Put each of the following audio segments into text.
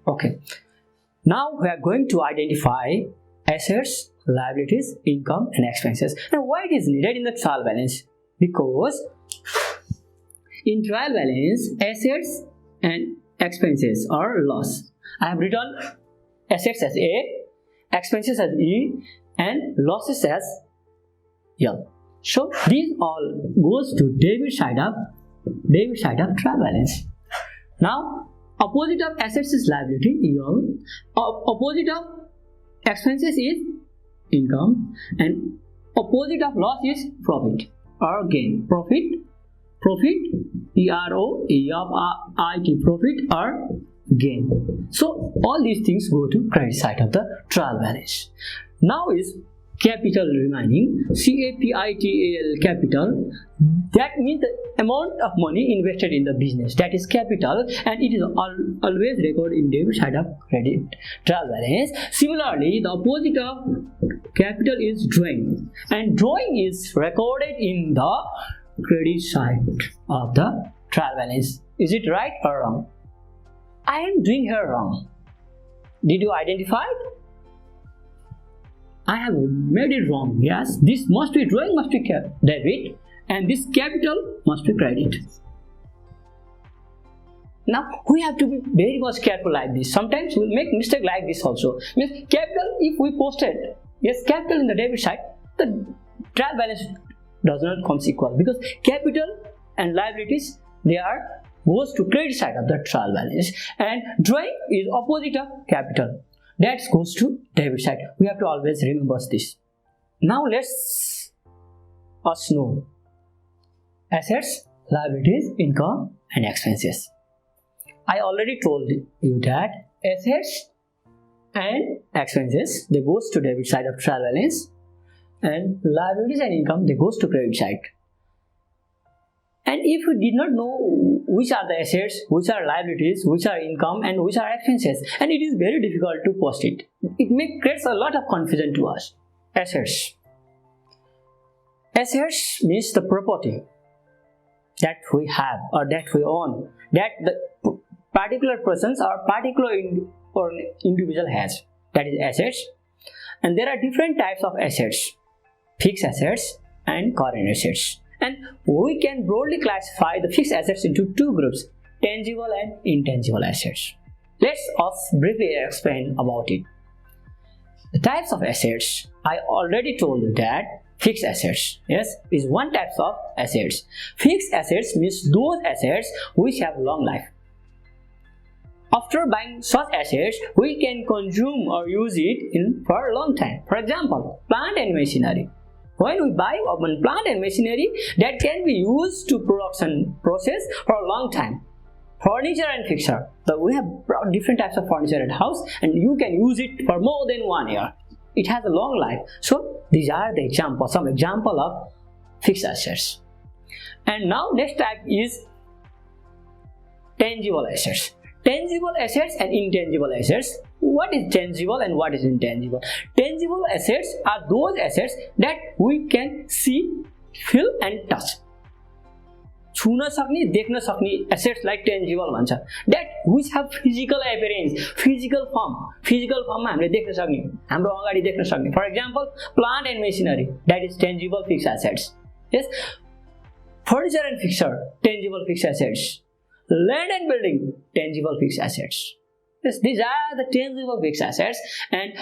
Okay. Now we are going to identify assets, liabilities, income and expenses. And why it is needed in the trial balance? Because in trial balance, assets and expenses are loss. I have written assets as A, expenses as E and losses as L. So these all goes to debit side of trial balance. Now opposite of assets is liability, L. Opposite of expenses is income, and opposite of loss is profit or gain. Profit, E-R-O-E-F-I-T, profit or gain. So all these things go to credit side of the trial balance. Now is capital remaining, C-A-P-I-T-A-L, capital. That means the amount of money invested in the business, that is capital, and it is always recorded in debit side of credit trial balance. Similarly, the opposite of capital is drawing, and drawing is recorded in the credit side of the trial balance. Is it right or wrong? I am doing here wrong. Did you identify it? I have made it wrong. Yes, this must be drawing, must be debit, and this capital must be credit. Now we have to be very much careful like this. Sometimes we'll make mistake like this also. Means capital, if we posted capital in the debit side, the trial balance does not come equal, because capital and liabilities, they are goes to credit side of the trial balance, and drawing is opposite of capital, that goes to debit side. We have to always remember this. Now let's us know assets, liabilities, income and expenses. I already told you that assets and expenses, they goes to debit side of trial balance, and liabilities and income, they goes to credit side. And if you did not know which are the assets, which are liabilities, which are income and which are expenses, and it is very difficult to post it. It creates a lot of confusion to us. Assets. Assets means the property that we have or that we own, that the particular persons or particular individual has. That is assets. And there are different types of assets: fixed assets and current assets. And we can broadly classify the fixed assets into two groups: tangible and intangible assets. Let's us briefly explain about it. The types of assets, I already told you that fixed assets, is one type of assets. Fixed assets means those assets which have long life. After buying such assets, we can consume or use it for a long time. For example, plant and machinery. When we buy plant and machinery, that can be used to production process for a long time. Furniture and fixture. So we have different types of furniture at house, and you can use it for more than 1 year. It has a long life. So these are the some example of fixed assets. And now next type is tangible assets. Tangible assets and intangible assets. What is tangible and what is intangible? Tangible assets are those assets that we can see, feel and touch. छुन सक्ने, देख्न सक्ने assets like tangible भन्छ. That which have physical appearance, physical form. Physical form मा हामीले देख्न सक्ने, हाम्रो अगाडि देख्न सक्ने. For example, plant and machinery, that is tangible fixed assets. Yes. Furniture and fixture, tangible fixed assets. Land and building, tangible fixed assets. Yes, these are the tangible fixed assets. And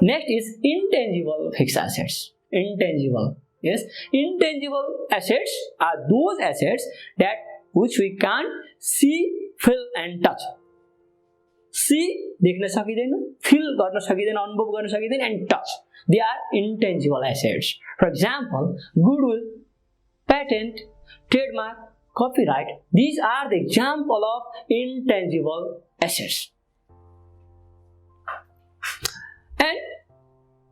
next is intangible fixed assets. Intangible. Yes, intangible assets are those assets that which we can't see, feel and touch. See, देख्न सकिदैन, feel गर्न सकिदैन, अनुभव गर्न सकिदैन, and touch. They are intangible assets. For example, goodwill, patent, trademark, copyright. These are the example of intangible assets. And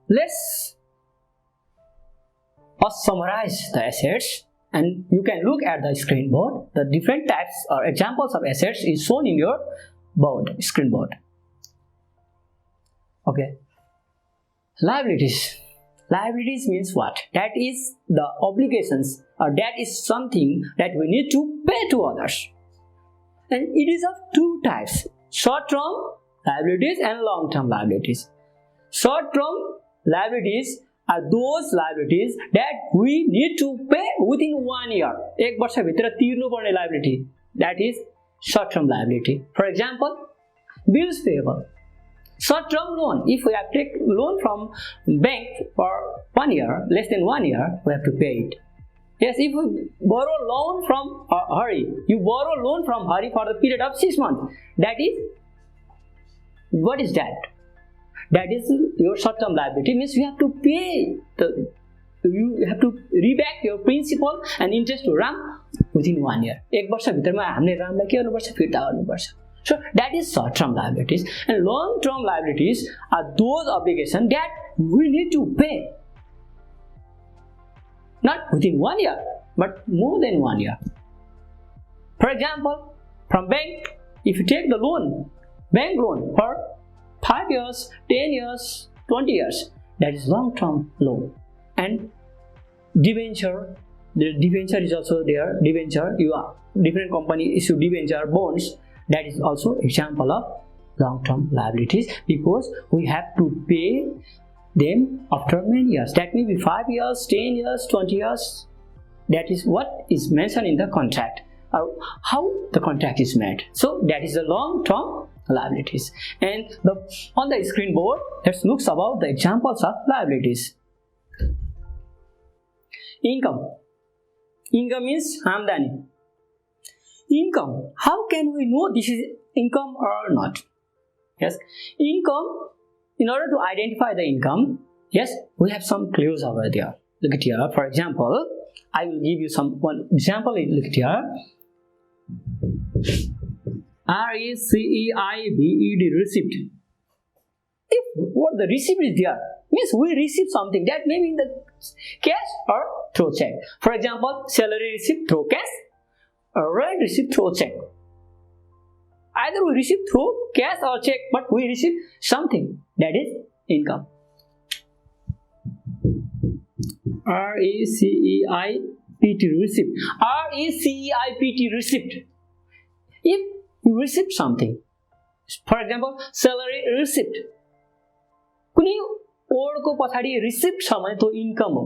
let's summarize the assets, and you can look at the screen board. The different types or examples of assets is shown in your screen board. Okay. Liabilities. Liabilities means what? That is the obligations, or that is something that we need to pay to others. And it is of two types: short term, liabilities and long-term liabilities. Short-term liabilities are those liabilities that we need to pay within 1 year. एक वर्ष भित्र तिर्नु पर्ने liability, that is short-term liability. For example, bills payable. Short-term loan, if we have taken loan from bank for 1 year, less than 1 year, we have to pay it. Yes, if you borrow loan from Hari, you borrow loan from Hari for the period of 6 months. That is, what is that? That is your short-term liability. Means you have to pay you have to reback your principal and interest to RAM within 1 year. एक वर्ष भित्रमा हामीले रामलाई के गर्नुपर्छ, फिर्ता गर्नुपर्छ. So that is short-term liabilities, and long-term liabilities are those obligations that we need to pay. Not within 1 year, but more than 1 year. For example, from bank, if you take the loan, bank loan for 5 years, 10 years, 20 years, that is long-term loan. And debenture, the debenture is also there. Debenture, different company issue debenture bonds. That is also example of long-term liabilities, because we have to pay them after many years. That may be 5 years, 10 years, 20 years. That is what is mentioned in the contract, or how the contract is made. So that is the long-term liabilities. And on the screen board, let's look about the examples of liabilities. Income. Income means amdani. Income. How can we know this is income or not? Yes, income. In order to identify the income, yes, we have some clues over there. Look at here. For example, I will give you one example. Look at here. RECEIBED, receipt. If what the receipt is there, means we receive something. That may be in the cash or through check. For example, salary receipt through cash, or rent receipt through check. Either we receive through cash or check, but we receive something. That is income. RECEIPT, receipt. RECEIPT, receipt. If you receive something, for example, salary receipt. कुनै ओडको पछाडी receipt छ भने त्यो income हो,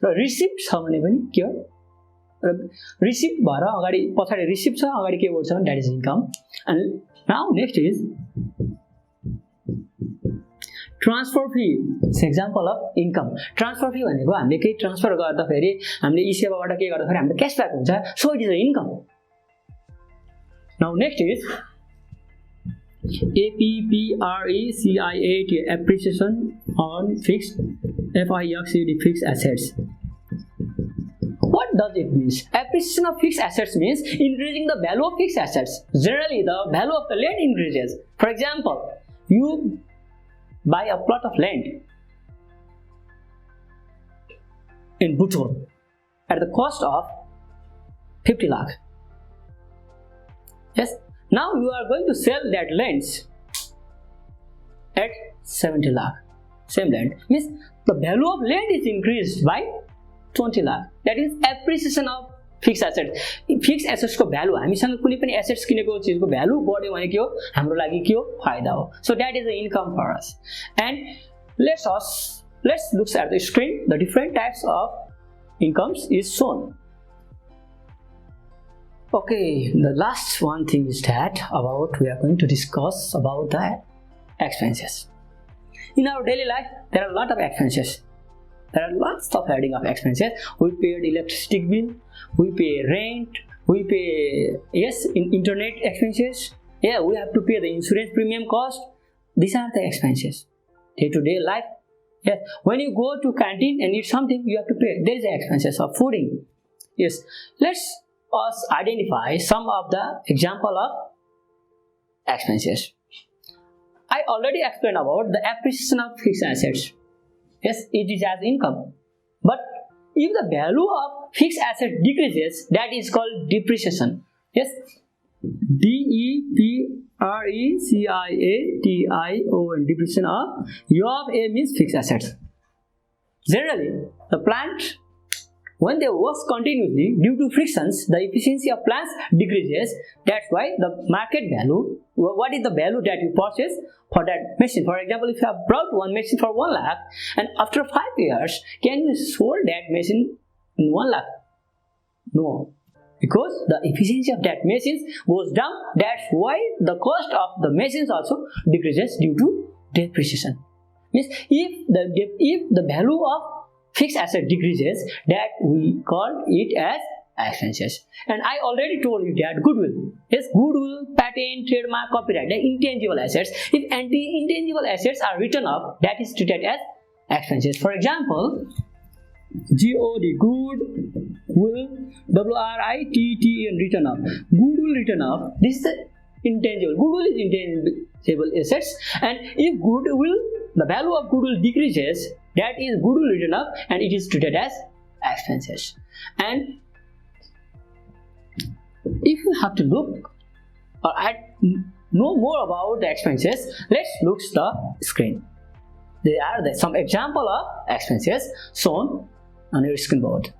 र receipt छ भने पनि के हो, रिसिप्ट भएर अगाडि पछाडी रिसिप्ट छ, अगाडि के वर्ड छ भने that is income. And now next is transfer fee. It's example of income. Transfer fee भनेको हामीले केही ट्रान्सफर गर्दाखेरि हामीले ई सेवाबाट के गर्दाखेरि हामीले क्यासब्याक हुन्छ, so it is a income. Now next is APPRECIAT, appreciation on fixed fixed assets. What does it mean? Appreciation of fixed assets means increasing the value of fixed assets. Generally, the value of the land increases. For example, you buy a plot of land in Butchor at the cost of 50 lakh. Yes. Now you are going to sell that land at 70 lakh. Same land. Means the value of land is increased by 20 lakh. That is appreciation of fixed assets. Fixed assets को value, हामीसँग कुनै पनि assets किनेको चीजको value बढ्यो भने के हो, हाम्रो लागि के हो, फाइदा हो. So that is the income for us. And let's look at the screen. The different types of incomes is shown. Okay, the last one thing is that we are going to discuss about the expenses. In our daily life, there are a lot of expenses. There are lots of heading of expenses. We pay electricity bill, we pay rent, we pay internet expenses. Yeah, we have to pay the insurance premium cost. These are the expenses. Day-to-day life. Yes, when you go to canteen and eat something, you have to pay. There is the expenses of fooding. Yes, let's us identify some of the example of expenses. I already explained about the appreciation of fixed assets. Yes, it is as income. But if the value of fixed asset decreases, that is called depreciation. Yes, DEPRECIATION, depreciation of U of A means fixed assets. Generally, the plant When they work continuously due to frictions, the efficiency of plants decreases. That's why the market value, what is the value that you purchase for that machine? For example, if you have brought one machine for 1 lakh and after 5 years, can you sold that machine in 1 lakh? No, because the efficiency of that machine goes down. That's why the cost of the machines also decreases due to depreciation. Means if the value of fixed asset decreases, that we call it as expenses. And I already told you that goodwill is goodwill, patent, trademark, copyright, the intangible assets. If intangible assets are written off, that is treated as expenses. For example, GOD, goodwill, WRITT, written off. Goodwill written off. This is the intangible. Goodwill is intangible assets, and if goodwill, the value of goodwill decreases, that is goodwill written off, and it is treated as expenses. And if you have to look or know more about the expenses, let's look the screen. There are some example of expenses shown on your screen board.